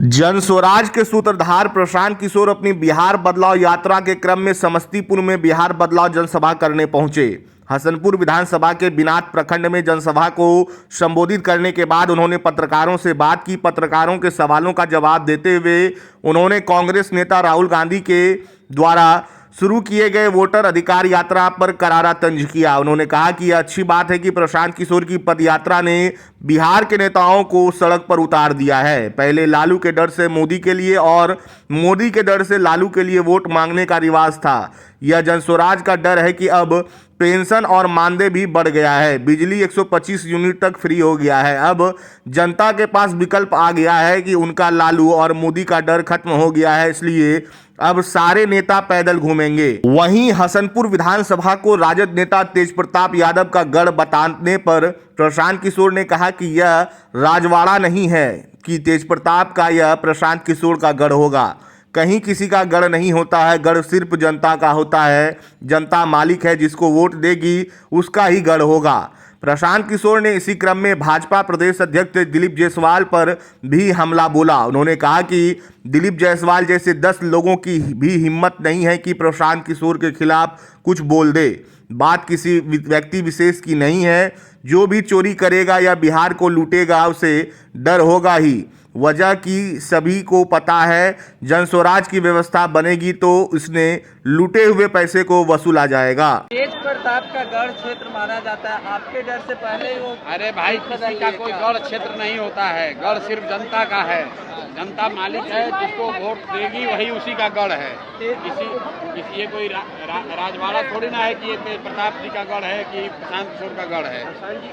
जन स्वराज के सूत्रधार प्रशांत किशोर अपनी बिहार बदलाव यात्रा के क्रम में समस्तीपुर में बिहार बदलाव जनसभा करने पहुंचे। हसनपुर विधानसभा के बिनात प्रखंड में जनसभा को संबोधित करने के बाद उन्होंने पत्रकारों से बात की। पत्रकारों के सवालों का जवाब देते हुए उन्होंने कांग्रेस नेता राहुल गांधी के द्वारा शुरू किए गए वोटर अधिकार यात्रा पर करारा तंज किया। उन्होंने कहा कि यह अच्छी बात है कि प्रशांत किशोर की पदयात्रा ने बिहार के नेताओं को सड़क पर उतार दिया है। पहले लालू के डर से मोदी के लिए और मोदी के डर से लालू के लिए वोट मांगने का रिवाज था। यह जनस्वराज का डर है कि अब पेंशन और मानदेय भी बढ़ गया है, बिजली 125 यूनिट तक फ्री हो गया है। अब जनता के पास विकल्प आ गया है कि उनका लालू और मोदी का डर खत्म हो गया है, इसलिए अब सारे नेता पैदल घूमेंगे। वहीं हसनपुर विधानसभा को राजद नेता तेजप्रताप यादव का गढ़ बताने पर प्रशांत किशोर ने कहा कि यह राजवाड़ा नहीं है कि तेजप्रताप का यह प्रशांत किशोर का गढ़ होगा। कहीं किसी का गढ़ नहीं होता है, गढ़ सिर्फ जनता का होता है। जनता मालिक है, जिसको वोट देगी उसका ही गढ़ होगा। प्रशांत किशोर ने इसी क्रम में भाजपा प्रदेश अध्यक्ष दिलीप जायसवाल पर भी हमला बोला। उन्होंने कहा कि दिलीप जायसवाल जैसे 10 लोगों की भी हिम्मत नहीं है कि प्रशांत किशोर के खिलाफ कुछ बोल दे। बात किसी व्यक्ति विशेष की नहीं है। जो भी चोरी करेगा या बिहार को लूटेगा उसे डर होगा ही। वजह की सभी को पता है। जनस्वराज की व्यवस्था बनेगी तो इसने लूटे हुए पैसे को वसूला जाएगा। तेजप्रताप का गढ़ क्षेत्र माना जाता है, आपके डर से पहले ही वो। अरे भाई, किसी का कोई गढ़ क्षेत्र नहीं होता है। गढ़ सिर्फ जनता का है। जनता मालिक है, जिसको वोट देगी वही उसी का गढ़ है। किसी ये कोई राजवाड़ा थोड़ी ना है कि ये तेजप्रताप जी का गढ़ है कि प्रशांत किशोर का गढ़ है।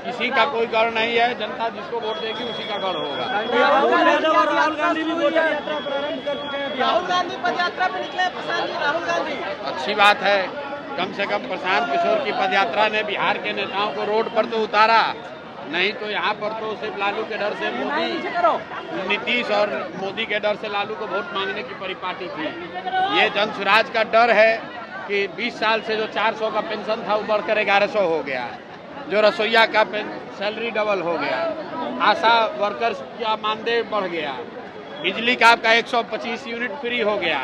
किसी का कोई गढ़ नहीं है। जनता जिसको वोट देगी उसी का गढ़ होगा। राहुल गांधी भी वोटर यात्रा प्रारंभ कर चुके हैं। राहुल गांधी पदयात्रा पे निकले। प्रशांत जी, राहुल गांधी अच्छी बात है। कम से कम प्रशांत किशोर की पदयात्रा ने बिहार के नेताओं को रोड पर तो उतारा, नहीं तो यहाँ पर तो सिर्फ लालू के डर से मोदी, नीतीश और मोदी के डर से लालू को वोट मांगने की परिपाटी थी। ये जनस्वराज का डर है कि 20 साल से जो 400 का पेंशन था वो बढ़कर 1100 हो गया। जो रसोईया का सैलरी डबल हो गया। आशा वर्कर्स का मानदेय बढ़ गया। बिजली का आपका 125 यूनिट फ्री हो गया।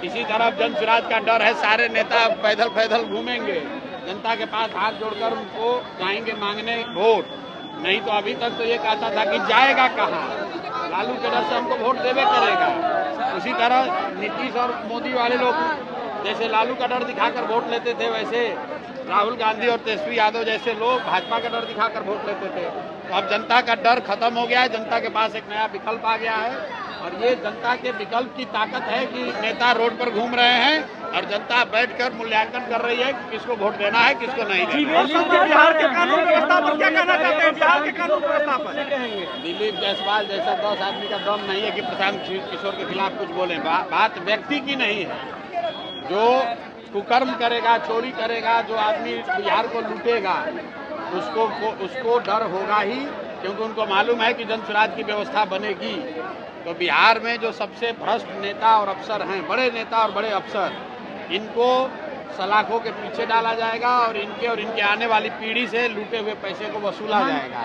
इसी तरफ जनस्वराज का डर है, सारे नेता पैदल पैदल घूमेंगे, जनता के पास हाथ जोड़कर उनको जाएंगे मांगने वोट। नहीं तो अभी तक तो ये कहता था कि जाएगा कहाँ, लालू के डर से हमको वोट देवे करेगा। उसी तरह नीतीश और मोदी वाले लोग जैसे लालू का डर दिखाकर वोट लेते थे, वैसे राहुल गांधी और तेजस्वी यादव जैसे लोग भाजपा का डर दिखाकर वोट लेते थे। तो अब जनता का डर खत्म हो गया है। जनता के पास एक नया विकल्प आ गया है और ये जनता के विकल्प की ताकत है कि नेता रोड पर घूम रहे हैं और जनता बैठकर मूल्यांकन कर रही है कि किसको वोट देना है, किसको नहीं देना। बिहार के कानून व्यवस्था पर क्या कहना चाहते हैं? बिहार के कानून व्यवस्था पर दिलीप जायसवाल जैसा 10 आदमी का दम नहीं है कि प्रशांत किशोर के खिलाफ कुछ बोले। बात व्यक्ति की नहीं है। जो कुकर्म करेगा, चोरी करेगा, जो आदमी बिहार को लूटेगा उसको डर होगा ही, क्योंकि उनको मालूम है कि जनस्वराज की व्यवस्था बनेगी तो बिहार में जो सबसे भ्रष्ट नेता और अफसर हैं, बड़े नेता और बड़े अफसर, इनको सलाखों के पीछे डाला जाएगा और इनके आने वाली पीढ़ी से लूटे हुए पैसे को वसूला जाएगा।